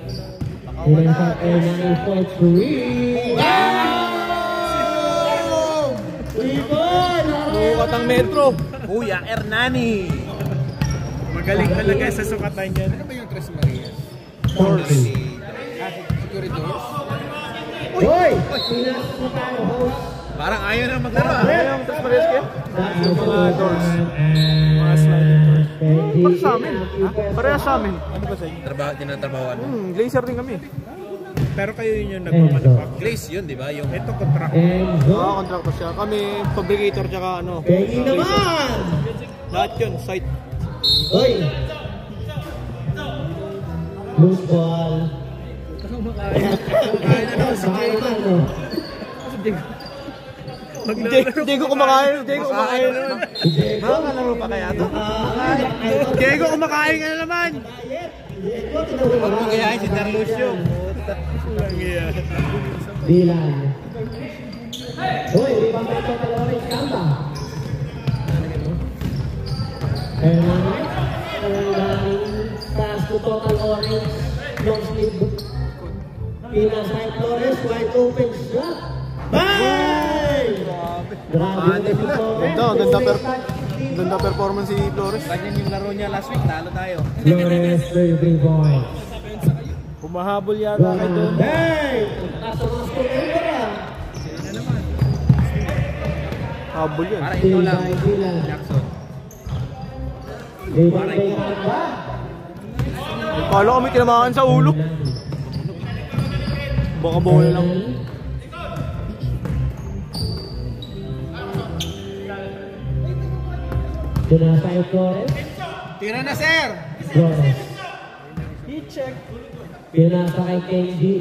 Pinasa kay Nani for 3. Bukat ang metro. Kuya Hernani! Magaling talaga sa sukatan niya. Ano ba yung Tres Marias? 40. Security doors? Hoy! Pinasa mo tayo, host. Parang ayaw na maglaro. Yung Tres Marias kayo? Yung mga doors. Mga sliding doors. Para Para sa amin. Pareha sa amin. Ano ba sa inyo? Tinatrabahoan mo. Glacier din kami. Pero kayo yun yung Enzo. Glaze yun, di ba? Yung ito contract. Enzo. Contractor siya. Kami, fabricator tsaka ano. Pengi naman! Lahat yun, site. Hoy! Loose ball. Diego kumakain. Diego kumakain. Makalaro pa kaya to? Diego, kumakain ka na naman! Huwag mo gayahin si Darlusio. Dylan. Hoy, ibang beto ka lang rin kanta. Hernani. Pass to Total Orange. Long sleeve. Pinasay Flores. Wide open shot. Bang! Grabe si Flores. Ganda performance si Flores. Ganyan yung laro niya last week, talo tayo. Flores, 33 points. Humahabol yata kay Don. Hey! Taso ng score ah. Habol yan. Para ito lang. Dylan. Jackson. Ibang beto ba? Kala kami tinamaan sa ulo. Baka bola lang. Tinasay Flores. Tira na, sir! Flores. I-check. Pinasa kay Kenji.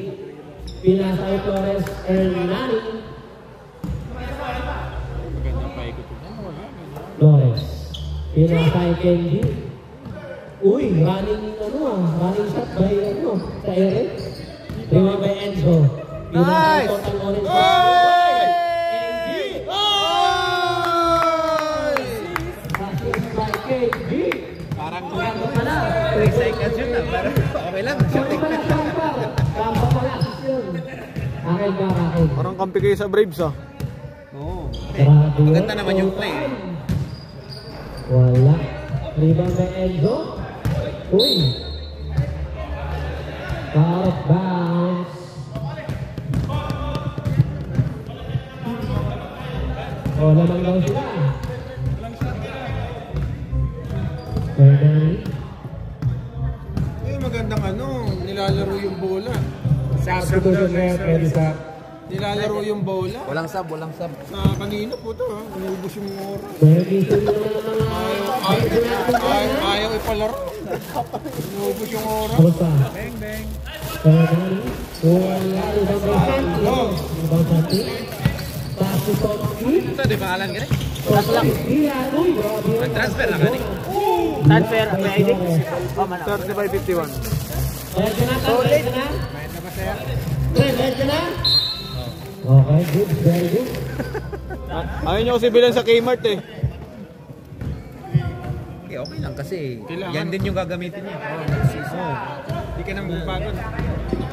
Pinasa kay Flores. Hernani. Flores. Pinasa kay Kenji. Uy, running shot by sa Eric. Reward by Enzo. Pinasa kay Total Orange. Kenji. Assist by Kenji. Parang 3 seconds yun na. Parang okay lang. Kampa pala, yun. Akin ka, akin. Parang kampi kayo sa Braves ah. Oo. Grabe. Maganda naman yung play. Wala. Rebound by Enzo. Uy. Out of bounds. O, lamang daw sila. Hernani. Yung magandang nilalaro yung bola. Substitution ref, ready sa Nilalaro yung bola. Walang sub. Sa kanina po ito, inubos yung oras. Ayaw ipalaro. Inubos yung oras. Abot pa. Hernani. Wala. Ibang Santi. Pasutowski. Ito, di pangalan ka rin? Transfer na ka rin? Transfer, may ID? Oh, 35-51. Solid na. Okay, good, very good. Ayaw nyo kasi bilang sa Kmart eh. Okay lang kasi Kailangan. yan din yung gagamitin niya. Hindi ka nang bupagod.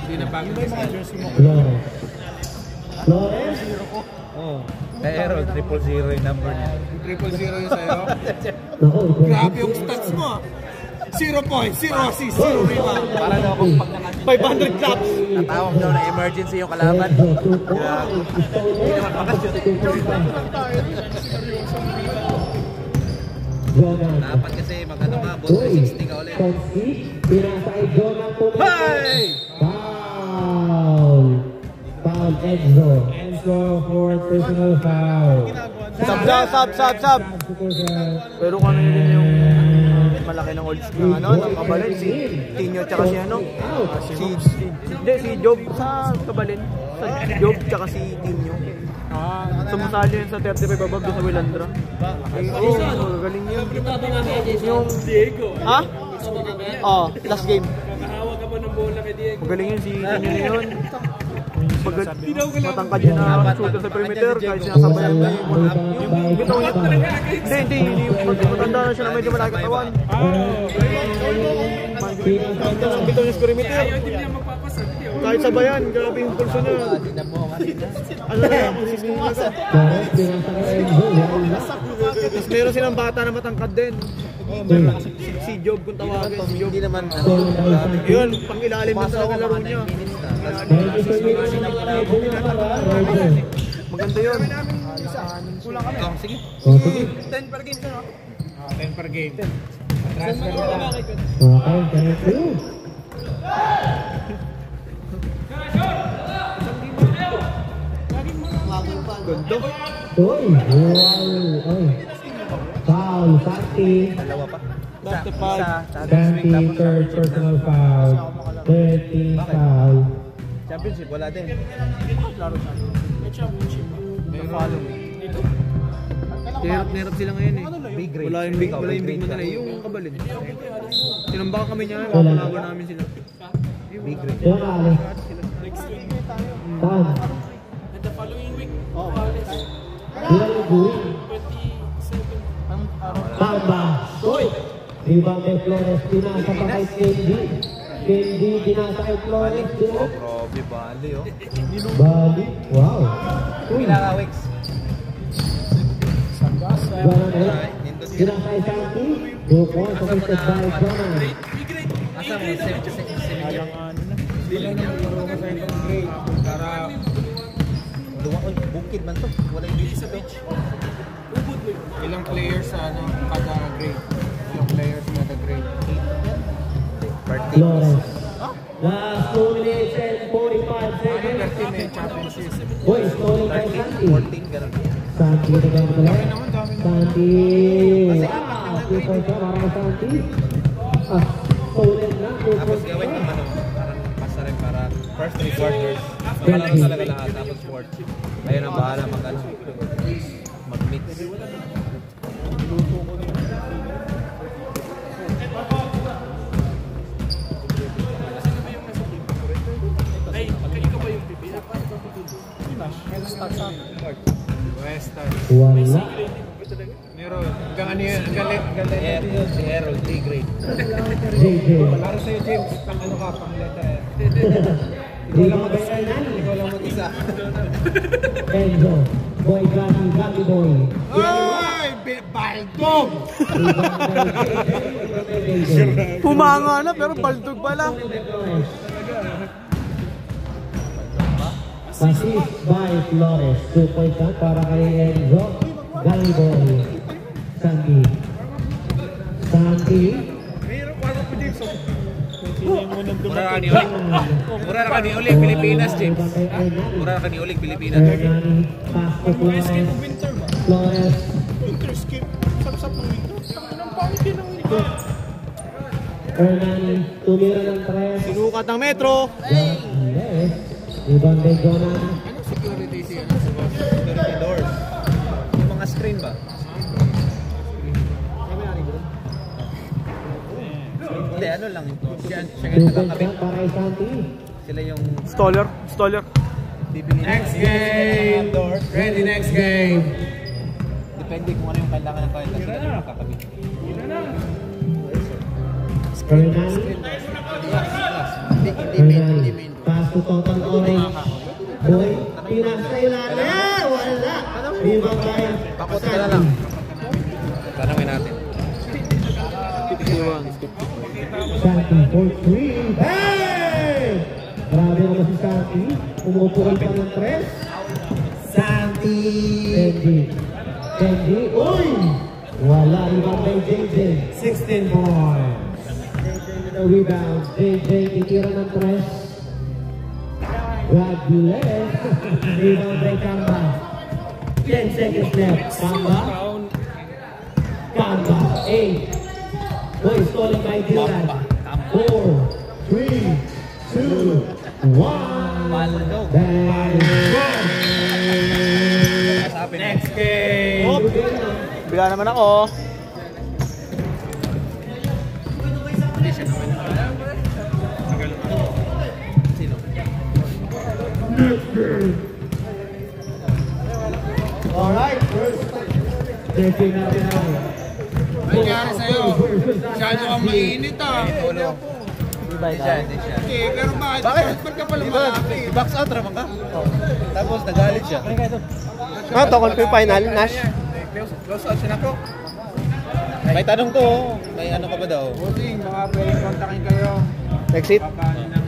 Hindi na pagod. Flores. Flores. Pero 000 yung number niya. 000 yung sa'yo. Naku, Grabe yung stats mo. 0 points, 0 assist, 0 rebound. Para daw kung pag 500 claps. natawag daw na emergency yung kalaban. Hindi naman makashoot. Dapat kasi magano ka, boss 360 ka ulit. Pinasa kay Jonan Tumete. Hey! Foul. Foul Enzo. Enzo for personal foul. Sub. Pero kung ano yun yung malaki ng old school ng Kabalin, si Tinyo tsaka si si Job sa Kabalin. Si Job tsaka si Tinyo. Sumasali yun sa 35 above doon sa Willandra. Galing yun. Yung Diego. Ha? Last game. Nakahawak ka pa ng bola kay Diego. Magaling yun si Tinyo na yun. Matangkad yun na shooter sa perimeter kahit sinasabayan na yung bitaw niya. Hindi. Matanda na siya na medyo malaki katawan. Bitaw niya sa perimeter. Hindi niya magpapasa. Kahit sabayan, grabe yung pulso niya. Ano na yan? Tapos meron silang bata na matangkad din. Si Job kung tawagin. Si Job. Hindi naman Yun, pang ilalim na talaga laro niya. Maganda yun. Kulang kami. sige. 10 per game ka, no? 10 per game. Transfer na lang. Okay, thank you. Ganda. Uy, wow. Foul, Santi. Dalawa pa. Santi, third personal foul. 30 foul. Championship, wala din. Nirap sila ngayon eh. Wala yung big man nila. Yung Kabalin. Tinambakan kami niya. Mapanawan namin sila. Big ring. Yung Ali. Saan? And the following week, Ilan yung buwi? Tamba. Uy! Rebound kay Flores. Pinasa pa kay Kendi. Kendi, pinasa kay Flores. Grabe, bali oh. Bali. Wow. Uy! Weeks. Pinasa kay Santi. 2 points assisted by Jonan. Asa mo, 7 year. Para Bukid man to. Wala yung dito sa bench. ilang players sa kada grade. Ilang players kada grade. Flores. Last 2 minutes and 45 seconds. Boy, stolen by Santi. 14, ganun. Santi naman pala. Santi. Wow! 2 points na para kay Santi. Stolen na. 2 Tapos points gawin na. naman parang pasa rin para first 3 quarters. Makalaki talaga lahat. Tapos fourth. Ayun ang bahala mag-mix. Wala. Meron. Hanggang ano yun? Hanggang Si Harold, D-grade. JJ. Laro sa'yo, James. Pang ano ka, pang letter. Di ba ba yan? Ikaw lang mag-isa. Enzo. Boy Gami Boy. Oy! Baldog! Pumanga na pero baldog pala. Assist by Flores. 2 points na para kay Enzo. Gami Boy. Santi. Santi. Mura ka ni Uling. Mura ka ni Uling, Pilipinas, James. Mura ka ni Uling, Pilipinas. Hernani. Pass to Flores. Flores. Winter skip. Sap-sap ng winter. Ang pangit din ng winter. Hernani. Tumira ng 3. Sinukat ng metro. Yes. Ibang de Jonan. Anong security siya? Security doors. Yung mga screen ba? Hindi, ano lang ito. Siya Two points nagkakabit. na para kay Santi. Sila yung Stoller. bibili. Next game. Ready, next game. Depende kung ano yung kailangan ng client. Kasi sila yung makakabit. Hernani. Hernani. Pass to Total Orange. Boy. Pinas na ilalim. Wala. Ibang kaya. Pakot ka na lang. Tanungin natin. Santi for 3. Hey! Grabe naman si Santi. Umupukan pa ng 3. Santi. Benji. Uy! Wala. Ibang kay JJ. 16 points. The rebound. JJ titira ng 3. God bless. Rebound by Kamba. 10 seconds left. Kamba. 8. Boy, stolen by Dylan. 4, 3, 2, 1. Next game. Bigla naman ako. Alright, first. Checking natin ako. Nangyari sa'yo. Masyado kang mainit ah. Hindi siya. Hindi, pero bakit? Ba't ka pala malaki? Box out naman ka. Tapos nagalit siya. Ano to? Kung final, Nash? Close out siya na ko. May tanong to. May ano ka ba daw? Bossing, baka pwedeng kontakin kayo. Exit? Papaano na